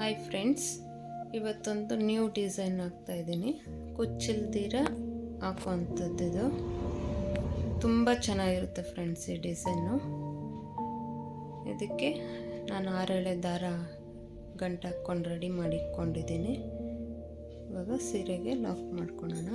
Hi friends, ಇವತ್ತೊಂದು new design ಹಾಕ್ತಾಯಿದ್ದೀನಿ. ಕುಚ್ಚಿಲ್ದಿರ ಹಾಕುವಂಥದ್ದು. ಇದು ತುಂಬ ಚೆನ್ನಾಗಿರುತ್ತೆ ಫ್ರೆಂಡ್ಸ್. ಈ ಡಿಸೈನು ಇದಕ್ಕೆ ನಾನು 6 ದಾರ ಗಂಟು ಹಾಕ್ಕೊಂಡು ರೆಡಿ ಮಾಡಿಕೊಂಡಿದ್ದೀನಿ. ಇವಾಗ ಸೀರೆಗೆ ಲಾಕ್ ಮಾಡ್ಕೊಳ್ಳೋಣ.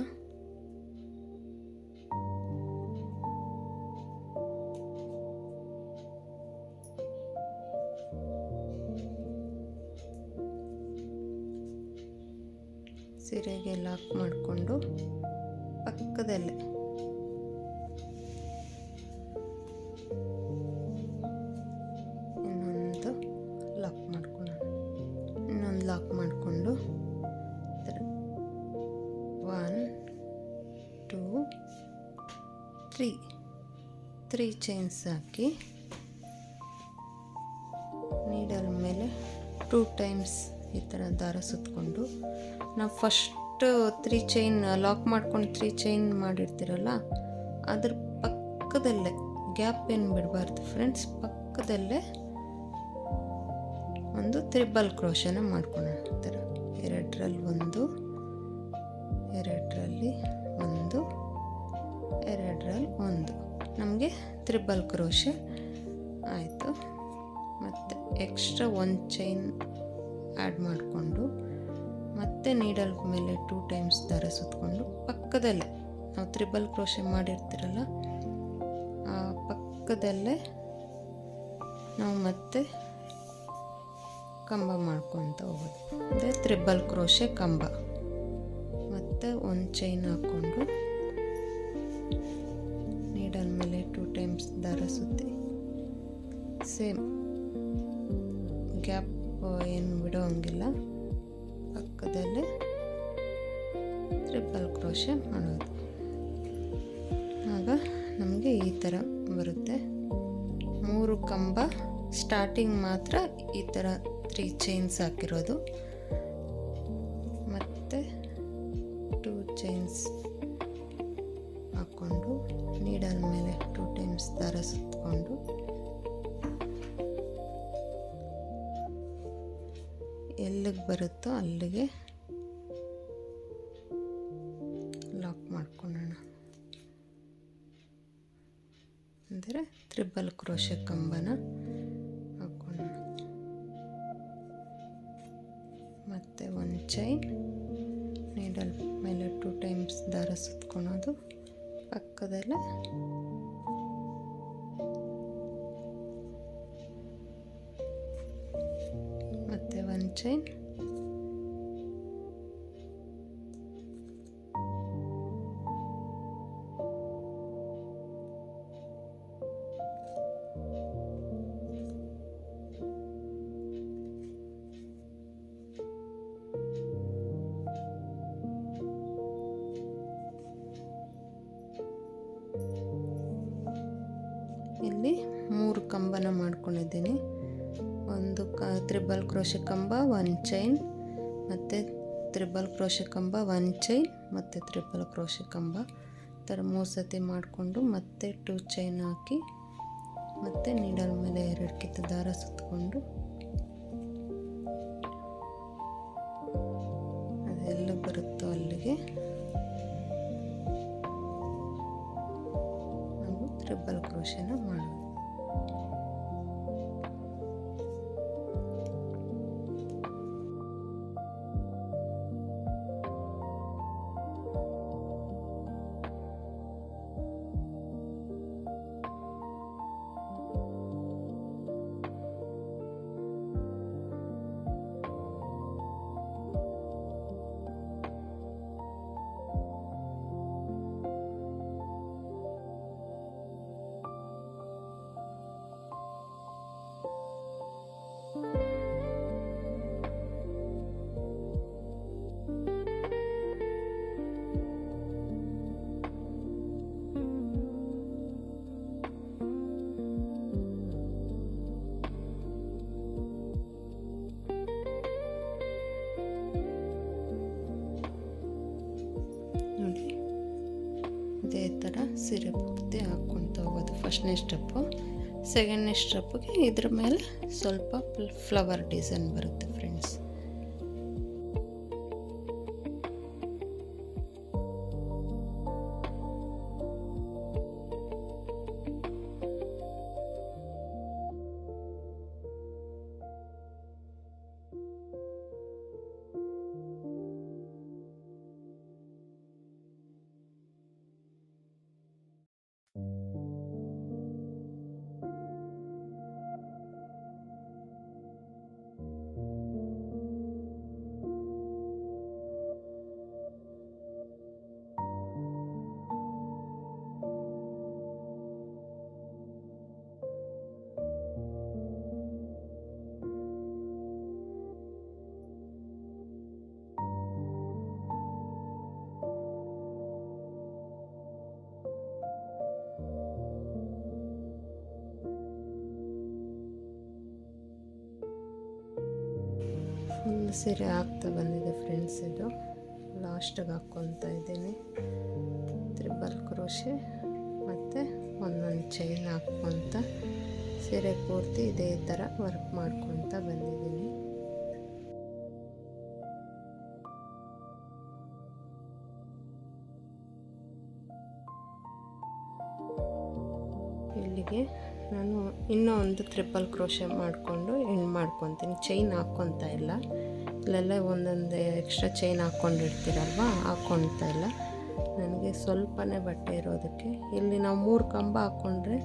ಸೀರೆಗೆ ಲಾಕ್ ಮಾಡಿಕೊಂಡು ಪಕ್ಕದಲ್ಲೇ ಇನ್ನೊಂದು ಲಾಕ್ ಮಾಡ್ಕೊಳ್ಳೋಣ. ಇನ್ನೊಂದು ಲಾಕ್ ಮಾಡಿಕೊಂಡು 1 2 3 ಚೈನ್ಸ್ ಹಾಕಿ ನೀಡಲ್ ಮೇಲೆ 2 ಟೈಮ್ಸ್ ಈ ಥರ ದಾರ ಸುತ್ತಕೊಂಡು, ನಾವು ಫಸ್ಟ್ 3 ಚೈನ್ ಲಾಕ್ ಮಾಡ್ಕೊಂಡು 3 ಚೈನ್ ಮಾಡಿರ್ತೀರಲ್ಲ, ಅದ್ರ ಪಕ್ಕದಲ್ಲೇ ಗ್ಯಾಪ್ ಏನು ಬಿಡಬಾರ್ದು ಫ್ರೆಂಡ್ಸ್. ಪಕ್ಕದಲ್ಲೇ ಒಂದು ತ್ರಿಬಲ್ ಕ್ರೋಶನ ಮಾಡ್ಕೊಳ್ಳೋಣ. ಈ ಥರ 2ರಲ್ಲಿ 1, 2ರಲ್ಲಿ 1, 2ರಲ್ಲಿ 1 ನಮಗೆ ತ್ರಿಬಲ್ ಕ್ರೋಶೆ ಆಯಿತು. ಮತ್ತು ಎಕ್ಸ್ಟ್ರಾ 1 ಚೈನ್ ಆ್ಯಡ್ ಮಾಡಿಕೊಂಡು ಮತ್ತೆ ನೀಡಲ್ ಮೇಲೆ 2 ಟೈಮ್ಸ್ ದಾರ ಸುತ್ತಕೊಂಡು ಪಕ್ಕದಲ್ಲೇ ನಾವು ತ್ರಿಬಲ್ ಕ್ರೋಶೆ ಮಾಡಿರ್ತೀರಲ್ಲ, ಆ ಪಕ್ಕದಲ್ಲೇ ನಾವು ಮತ್ತೆ ಕಂಬ ಮಾಡ್ಕೊತ ಹೋಗೋದು. ಅಂದರೆ ತ್ರಿಬಲ್ ಕ್ರೋಶೆ ಕಂಬ. ಮತ್ತು 1 ಚೈನ್ ಹಾಕ್ಕೊಂಡು ನೀಡಲ್ ಮೇಲೆ 2 ಟೈಮ್ಸ್ ದಾರ ಸುತ್ತಿ ಸೇಮ್ ಗ್ಯಾಪ್ ಏನು ಬಿಡೋ ಹಂಗಿಲ್ಲ, ಪಕ್ಕದಲ್ಲೇ ಟ್ರಿಪಲ್ ಕ್ರೋಶೆ ಮಾಡೋದು. ಆಗ ನಮಗೆ ಈ ಥರ ಬರುತ್ತೆ. 3 ಕಂಬ ಸ್ಟಾರ್ಟಿಂಗ್ ಮಾತ್ರ ಈ ಥರ 3 ಚೈನ್ಸ್ ಹಾಕಿರೋದು. ಮತ್ತು 2 ಚೈನ್ಸ್ ಹಾಕ್ಕೊಂಡು ನೀಡಲ್ ಮೇಲೆ 2 ಟೈಮ್ಸ್ ದಾರ ಸುತ್ತಕೊಂಡು ಎಲ್ಲಿಗೆ ಬರುತ್ತೋ ಅಲ್ಲಿಗೆ ಲಾಕ್ ಮಾಡ್ಕೊಳ್ಳೋಣ. ಅಂದರೆ ತ್ರಿಬಲ್ ಕ್ರೋಶೆ ಕಂಬನ ಹಾಕ್ಕೊಳ್ಳೋಣ. ಮತ್ತು 1 ಚೈನ್ ನೀಡಲ್ ಮೇಲೆ 2 ಟೈಮ್ಸ್ ದಾರ ಸುತ್ಕೊಳೋದು. ಪಕ್ಕದಲ್ಲೇ ಮತ್ತೆ 1 ಚೈನ್, ಇಲ್ಲಿ 3 ಕಂಬನ ಮಾಡ್ಕೊಂಡಿದ್ದೀನಿ. ಒಂದು ತ್ರಿಬಲ್ ಕ್ರೋಶೆ ಕಂಬ, 1 ಚೈನ್, ಮತ್ತು ತ್ರಿಬಲ್ ಕ್ರೋಶೆ ಕಂಬ, 1 ಚೈನ್, ಮತ್ತು ತ್ರಿಬಲ್ ಕ್ರೋಶೆ ಕಂಬ. ಥರ 3 ಸತಿ ಮಾಡಿಕೊಂಡು ಮತ್ತೆ 2 ಚೈನ್ ಹಾಕಿ ಮತ್ತು ನೀಡಲ್ ಮೇಲೆ 2 ಕಿತ್ತು ದಾರ ಸುತ್ತಕೊಂಡು ಅದೆಲ್ಲ ಬರುತ್ತೋ ಅಲ್ಲಿಗೆ ನಾವು ತ್ರಿಬಲ್ ಕ್ರೋಶೆನ ಮಾಡೋದು. ಇದೇ ಥರ ಸೀರೆ ಪೂರ್ತಿ ಹಾಕ್ಕೊತ ಹೋಗೋದು. ಫಸ್ಟ್ನೇ ಸ್ಟೆಪ್ಪು. ಸೆಕೆಂಡ್ನೇ ಸ್ಟೆಪ್ಪಿಗೆ ಇದ್ರ ಮೇಲೆ ಸ್ವಲ್ಪ ಫ್ಲವರ್ ಡಿಸೈನ್ ಬರುತ್ತೆ ಫ್ರೆಂಡ್ಸ್. ಸೀರೆ ಆಗ್ತಾ ಬಂದಿದೆ ಫ್ರೆಂಡ್ಸ್. ಇದು ಲಾಸ್ಟಿಗೆ ಹಾಕ್ಕೊತಾ ಇದ್ದೀನಿ ತ್ರಿಬಲ್ ಕ್ರೋಶೆ ಮತ್ತು ಒಂದೊಂದು ಚೈನ್ ಹಾಕ್ಕೊತ ಸೀರೆ ಪೂರ್ತಿ ಇದೇ ಥರ ವರ್ಕ್ ಮಾಡ್ಕೊತ ಬಂದಿದ್ದೀನಿ. ಇಲ್ಲಿಗೆ ನಾನು ಇನ್ನೂ ಒಂದು ತ್ರಿಬಲ್ ಕ್ರೋಶೆ ಮಾಡಿಕೊಂಡು ಎಂಡ್ ಮಾಡ್ಕೊತೀನಿ. ಚೈನ್ ಹಾಕ್ಕೊತಾ ಇಲ್ಲ, ಇಲ್ಲೆಲ್ಲ ಒಂದೊಂದು ಎಕ್ಸ್ಟ್ರಾ ಚೈನ್ ಹಾಕ್ಕೊಂಡಿರ್ತೀರಲ್ವ, ಹಾಕ್ಕೊತಾ ಇಲ್ಲ. ನನಗೆ ಸ್ವಲ್ಪನೇ ಬಟ್ಟೆ ಇರೋದಕ್ಕೆ ಇಲ್ಲಿ ನಾವು 3 ಕಂಬ ಹಾಕ್ಕೊಂಡ್ರೆ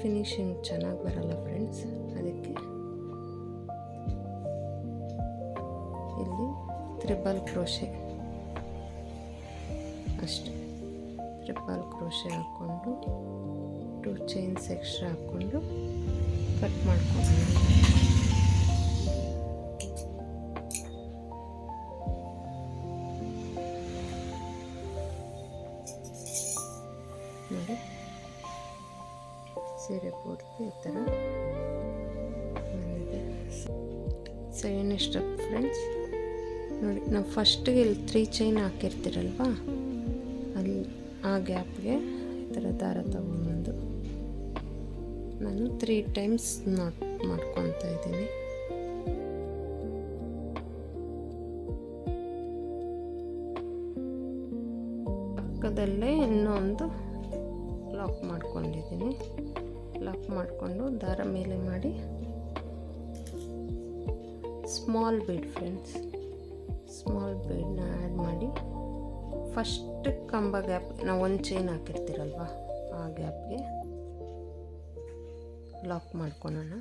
ಫಿನಿಶಿಂಗ್ ಚೆನ್ನಾಗಿ ಬರಲ್ಲ ಫ್ರೆಂಡ್ಸ್. ಅದಕ್ಕೆ ಇಲ್ಲಿ ತ್ರಿಬಲ್ ಕ್ರೋಶೆ ಅಷ್ಟೆ, ತ್ರಿಬಲ್ ಕ್ರೋಶೆ ಹಾಕ್ಕೊಂಡು 2 ಚೈನ್ಸ್ ಎಕ್ಸ್ಟ್ರಾ ಹಾಕ್ಕೊಂಡು ಕಟ್ ಮಾಡ್ಕೊಂಡು ನೋಡಿ ಸೀರೆ ಪೂರ್ತಿ ಈ ಥರ ಬಂದಿದೆ. ಸೆಕೆಂಡ್ ಸ್ಟೆಪ್ ಫ್ರೆಂಡ್ಸ್, ನೋಡಿ ನಾವು ಫಸ್ಟಿಗೆ ಇಲ್ಲಿ 3 ಚೈನ್ ಹಾಕಿರ್ತೀರಲ್ವ, ಅಲ್ಲಿ ಆ ಗ್ಯಾಪ್ಗೆ ಈ ಥರ ದಾರ ತಗೊಂಬಂದು ನಾನು 3 ಟೈಮ್ಸ್ ನಾಟ್ ಮಾಡ್ಕೊತಾ ಇದ್ದೀನಿ. ಪಕ್ಕದಲ್ಲೇ ಇನ್ನೊಂದು ಲಾಕ್ ಮಾಡ್ಕೊಂಡಿದ್ದೀನಿ. ಲಾಕ್ ಮಾಡಿಕೊಂಡು ದಾರ ಮೇಲೆ ಮಾಡಿ ಸ್ಮಾಲ್ ಬೀಡ್ ಫ್ರೆಂಡ್ಸ್, ಸ್ಮಾಲ್ ಬೀಡನ್ನ ಆ್ಯಡ್ ಮಾಡಿ ಫಸ್ಟ್ ಕಂಬ ಗ್ಯಾಪ್ ನಾವು 1 ಚೈನ್ ಹಾಕಿರ್ತೀರಲ್ವ, ಆ ಗ್ಯಾಪ್ಗೆ ಲಾಕ್ ಮಾಡ್ಕೊಳ್ಳೋಣ.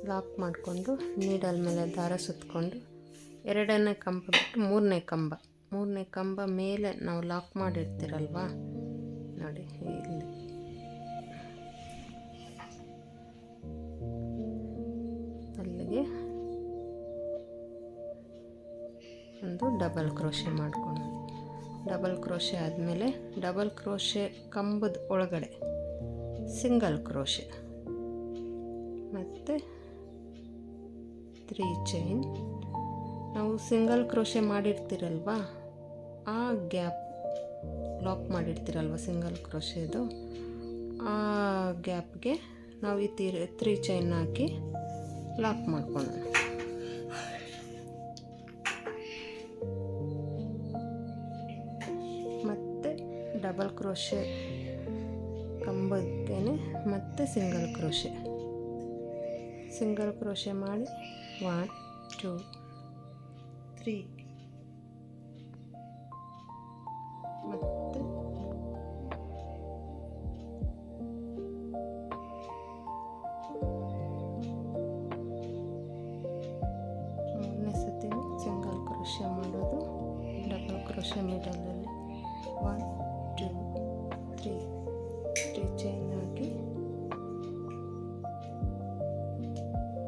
ಲಾಕ್ ಮಾಡಿಕೊಂಡು ನೀಡಲ್ ಮೇಲೆ ದಾರ ಸುತ್ತಕೊಂಡು 2ನೇ ಕಂಬ ಬಿಟ್ಟು 3ನೇ ಕಂಬ ಮೇಲೆ ನಾವು ಲಾಕ್ ಮಾಡಿರ್ತೀರಲ್ವ, ನೋಡಿ ಇಲ್ಲಿ ಅಲ್ಲಿಗೆ ಒಂದು ಡಬಲ್ ಕ್ರೋಶೆ ಮಾಡ್ಕೊಂಡು, ಡಬಲ್ ಕ್ರೋಶೆ ಆದಮೇಲೆ ಡಬಲ್ ಕ್ರೋಶೆ ಕಂಬದ ಒಳಗಡೆ ಸಿಂಗಲ್ ಕ್ರೋಶೆ ಮತ್ತು 3 ಚೈನ್. ನಾವು ಸಿಂಗಲ್ ಕ್ರೋಶೆ ಮಾಡಿರ್ತೀರಲ್ವ, ಆ ಗ್ಯಾಪ್ ಲಾಕ್ ಮಾಡಿರ್ತೀರಲ್ವ ಸಿಂಗಲ್ ಕ್ರೋಶೆದು, ಆ ಗ್ಯಾಪ್ಗೆ ನಾವು ಈ 3 ಚೈನ್ ಹಾಕಿ ಲಾಕ್ ಮಾಡ್ಕೊಳ್ಳೋಣ. ಮತ್ತು ಡಬಲ್ ಕ್ರೋಶೆ ಕಂಬಕ್ಕೆ ಮತ್ತೆ ಸಿಂಗಲ್ ಕ್ರೋಶೆ ಮಾಡಿ 1 2 3 ಮತ್ತು ಮೂರನೇ ಸತಿ ಸಿಂಗಲ್ ಕ್ರೋಶೆ ಮಾಡೋದು, ಡಬಲ್ ಕ್ರೋಶೆ ಮಿಡಲಲ್ಲಿ 1 2 3 ಚೈನ್ ಹಾಕಿ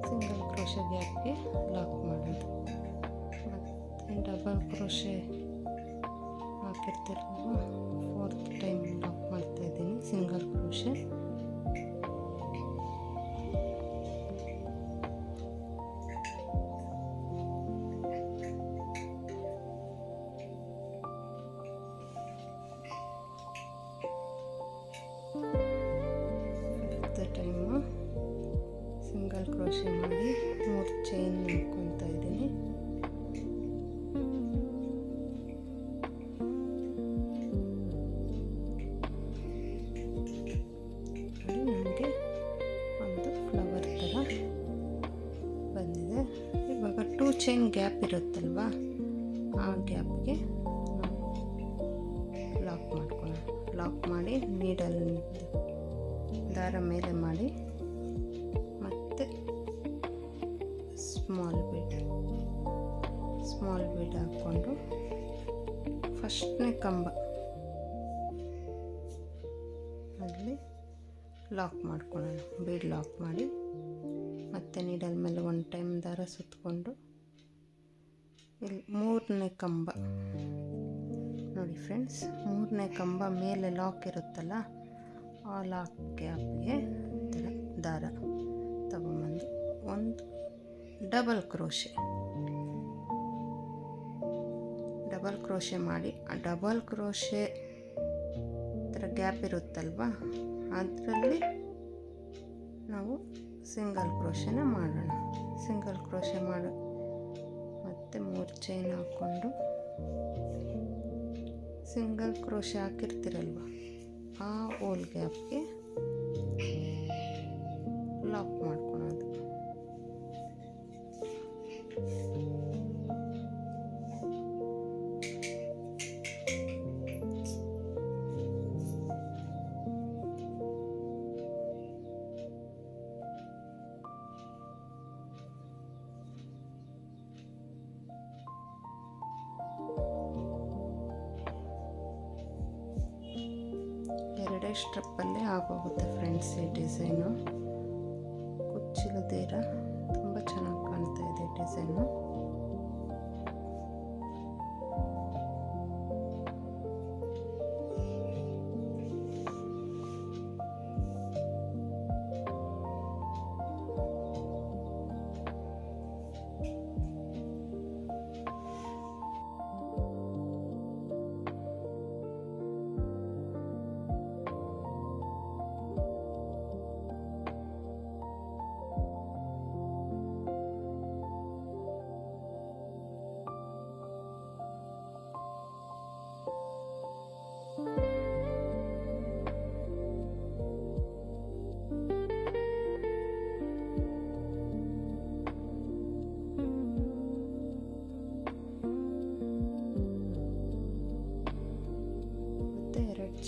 ಸಿಂಗಲ್ ಕ್ರೋಶೆ ಗ್ಯಾಪ್ಗೆ ಲಾಕ್ ಮಾಡೋದು. ಮತ್ತು ಡಬಲ್ ಕ್ರೋಶೆ ಹಾಕಿರ್ತಿರಲ್ವ, 4th ಟೈಮ್ ಲಾಕ್ ಮಾಡ್ತಾಯಿದ್ದೀನಿ single crochet. Time single crochet ಮಾಡಿ 3 ಚೈನ್ ಹಾಕ್ಕೊತಾ ಇದ್ದೀನಿ. ನನಗೆ ಒಂದು ಫ್ಲವರ್ ಥರ ಬಂದಿದೆ. ಇವಾಗ 2 ಚೈನ್ ಗ್ಯಾಪ್ ಇರುತ್ತಲ್ವ, ಆ ಗ್ಯಾಪ್ಗೆ ನಾವು ಲಾಕ್ ಮಾಡ್ಕೊಳ್ಳೋಣ. ಲಾಕ್ ಮಾಡಿ ನೀಡಲ್ ದಾರ ಮೇಲೆ ಮಾಡಿ ಮತ್ತು ಸ್ಮಾಲ್ ಬೀಡ್ ಹಾಕ್ಕೊಂಡು ಫಸ್ಟ್ನೇ ಕಂಬ ಅಲ್ಲಿ ಲಾಕ್ ಮಾಡ್ಕೊಳ್ಳೋಣ. ಬೀಡ್ ಲಾಕ್ ಮಾಡಿ ಮತ್ತು ನೀಡಲ್ ಮೇಲೆ 1 ಟೈಮ್ ದಾರ ಸುತ್ತಕೊಂಡು ಇಲ್ಲಿ 3ನೇ ಕಂಬ ನೋಡಿ ಫ್ರೆಂಡ್ಸ್, 3ನೇ ಕಂಬ ಮೇಲೆ ಲಾಕ್ ಇರುತ್ತಲ್ಲ, ಆ ಲಾಕ್ ಗ್ಯಾಪ್ಗೆ ದಾರ ತಗೊಂಬಂದು ಒಂದು ಡಬಲ್ ಕ್ರೋಶೆ ಡಬಲ್ ಕ್ರೋಶೆ ಮಾಡಿ, ಆ ಡಬಲ್ ಕ್ರೋಶೆ ಥರ ಗ್ಯಾಪ್ ಇರುತ್ತಲ್ವ, ಅದರಲ್ಲಿ ನಾವು ಸಿಂಗಲ್ ಕ್ರೋಶೆನ ಮಾಡೋಣ. ಸಿಂಗಲ್ ಕ್ರೋಶೆ ಮಾಡಿ ಮತ್ತು 3 ಚೈನ್ ಹಾಕ್ಕೊಂಡು ಸಿಂಗಲ್ ಕ್ರೋಶೆ ಹಾಕಿರ್ತೀರಲ್ವ ಆ ಹೋಲ್ ಗ್ಯಾಪ್ಗೆ ಲಾಕ್ ಮಾಡ್ಕೊಳೋದು. ಎರಡೇ ಸ್ಟ್ರಪ್ಪಲ್ಲೇ ಆಗೋಗುತ್ತೆ ಫ್ರೆಂಡ್ಸ್. ಈ ಡಿಸೈನು ಕುಚ್ಚಿಲದೇರ ತುಂಬ ಚೆನ್ನಾಗಿ ಕಾಣ್ತಾ ಇದೆ ಡಿಸೈನು.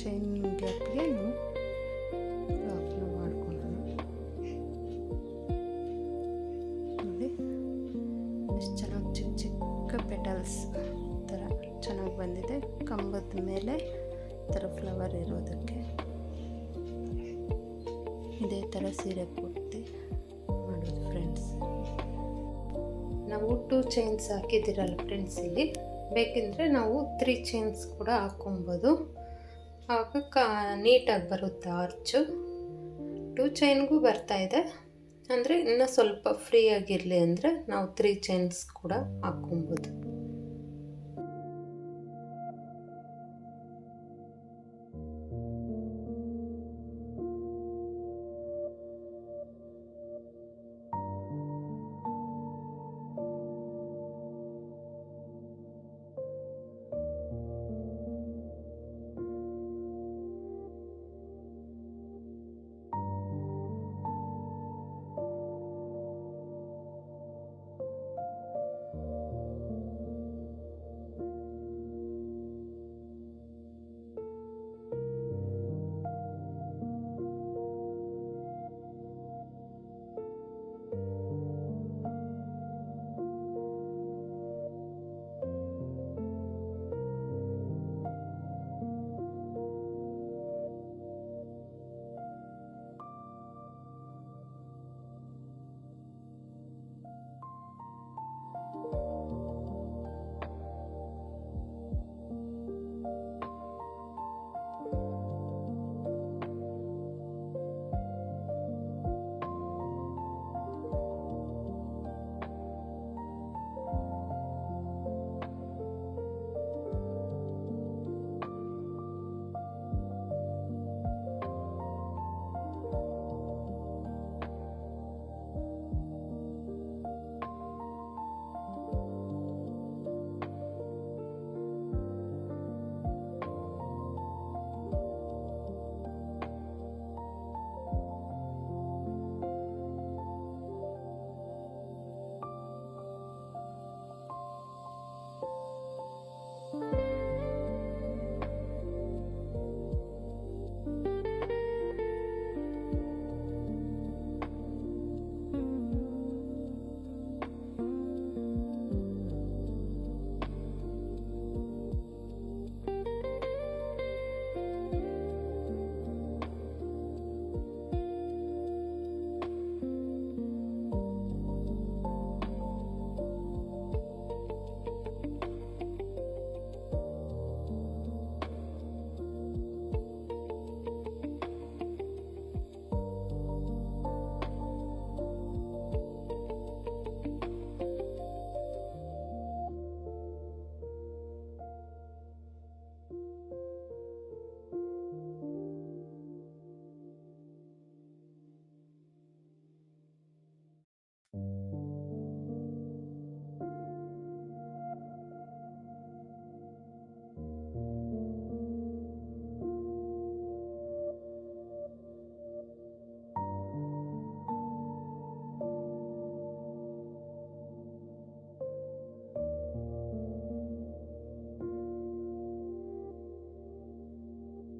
ಚೈನ್ ಗ್ಯಾಪ್ಗೆ ನಾವು ಲಾಕ್ನ ಮಾಡ್ಕೊಳ್ಳೋಣ. ನೋಡಿ ಎಷ್ಟು ಚೆನ್ನಾಗಿ ಚಿಕ್ಕ ಚಿಕ್ಕ ಪೆಟಲ್ಸ್ ಥರ ಚೆನ್ನಾಗಿ ಬಂದಿದೆ. ಕಂಬದ ಮೇಲೆ ಥರ ಫ್ಲವರ್ ಇರೋದಕ್ಕೆ ಇದೇ ಥರ ಸೀರೆ ಪೂರ್ತಿ ಮಾಡೋದು ಫ್ರೆಂಡ್ಸ್. ನಾವು 2 ಚೈನ್ಸ್ ಹಾಕಿದ್ದೀರಲ್ಲ ಫ್ರೆಂಡ್ಸ್, ಇಲ್ಲಿ ಬೇಕೆಂದರೆ ನಾವು 3 ಚೈನ್ಸ್ ಕೂಡ ಹಾಕ್ಕೊಬೋದು. ಆಗ ನೀಟಾಗಿ ಬರುತ್ತೆ ಆರ್ಚು. 2 ಚೈನ್ಗೂ ಬರ್ತಾಯಿದೆ, ಅಂದರೆ ಇನ್ನೂ ಸ್ವಲ್ಪ ಫ್ರೀ ಆಗಿರಲಿ ಅಂದರೆ ನಾವು 3 ಚೈನ್ಸ್ ಕೂಡ ಹಾಕ್ಕೊಬೋದು.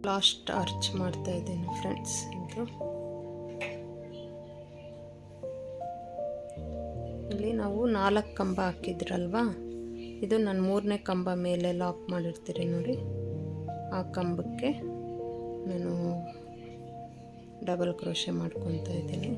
ಲಾಸ್ಟ್ ಆರ್ಚ್ ಮಾಡ್ತಾ ಇದ್ದೀನಿ ಫ್ರೆಂಡ್ಸ್. ಇಲ್ಲಿ ನಾವು 4 ಕಂಬ ಹಾಕಿದ್ರಲ್ವಾ, ಇದು ನಾನು 3ನೇ ಕಂಬ ಮೇಲೆ ಲಾಕ್ ಮಾಡಿರ್ತೀರಿ ನೋಡಿ, ಆ ಕಂಬಕ್ಕೆ ನಾನು ಡಬಲ್ ಕ್ರೋಶೆ ಮಾಡ್ಕೊತಾ ಇದ್ದೀನಿ.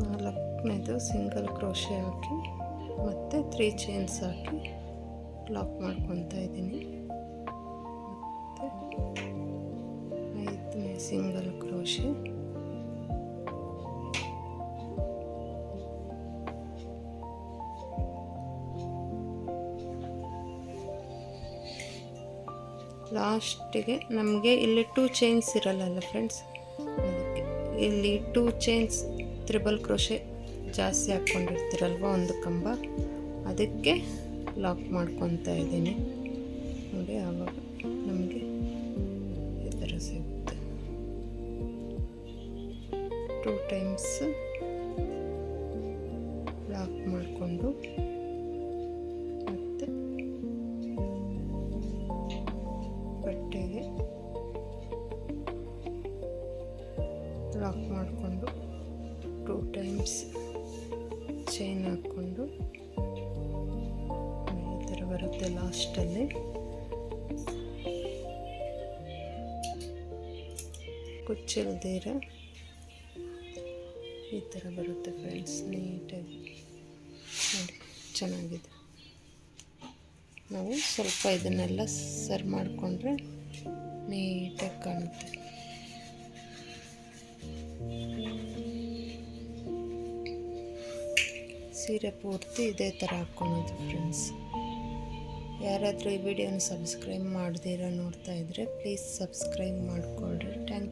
ನಾಲ್ಕನೇದು ಸಿಂಗಲ್ ಕ್ರೋಶೆ ಹಾಕಿ ಮತ್ತು 3 ಚೈನ್ಸ್ ಹಾಕಿ ಲಾಕ್ ಮಾಡ್ಕೊತಾ ಇದ್ದೀನಿ. ಮತ್ತು 5ನೇ ಸಿಂಗಲ್ ಕ್ರೋಶೆ, ಲಾಸ್ಟಿಗೆ ನಮಗೆ ಇಲ್ಲಿ 2 ಚೈನ್ಸ್ ಇರಲ್ಲ ಫ್ರೆಂಡ್ಸ್, ಅದಕ್ಕೆ ಇಲ್ಲಿ 2 ಚೈನ್ಸ್ ತ್ರಿಬಲ್ ಕ್ರೋಶೆ ಜಾಸ್ತಿ ಹಾಕ್ಕೊಂಡಿರ್ತೀರಲ್ವ ಒಂದು ಕಂಬ, ಅದಕ್ಕೆ ಲಾಕ್ ಮಾಡ್ಕೊತಾ ಇದ್ದೀನಿ ನೋಡಿ. ಆವಾಗ ನಮಗೆ ಈ ಥರ ಸಿಗುತ್ತೆ. 2 ಟೈಮ್ಸ್ ಲಾಕ್ ಮಾಡಿಕೊಂಡು ಮತ್ತು ಬಟ್ಟೆಗೆ ಲಾಕ್ ಮಾಡಿಕೊಂಡು 2 ಟೈಮ್ಸ್ ಚೈನ್ ಹಾಕ್ಕೊಂಡು ಈ ಥರ ಬರುತ್ತೆ. ಲಾಸ್ಟಲ್ಲಿ ಕುಚ್ಚಿಲ್ದಿರ ಈ ಥರ ಬರುತ್ತೆ ಫ್ರೆಂಡ್ಸ್, ನೀಟಾಗಿ ನೋಡಿ, ಚೆನ್ನಾಗಿದೆ. ನಾವು ಸ್ವಲ್ಪ ಇದನ್ನೆಲ್ಲ ಸರಿ ಮಾಡಿಕೊಂಡ್ರೆ ನೀಟಾಗಿ ಕಾಣುತ್ತೆ. ಸೀರೆ ಪೂರ್ತಿ ಇದೇ ಥರ ಹಾಕ್ಕೊಳೋದು ಫ್ರೆಂಡ್ಸ್. ಯಾರಾದರೂ ಈ ವಿಡಿಯೋನ ಸಬ್ಸ್ಕ್ರೈಬ್ ಮಾಡ್ದಿರ ನೋಡ್ತಾ ಇದ್ದರೆ ಪ್ಲೀಸ್ ಸಬ್ಸ್ಕ್ರೈಬ್ ಮಾಡಿಕೊಳ್ರಿ. Thank you.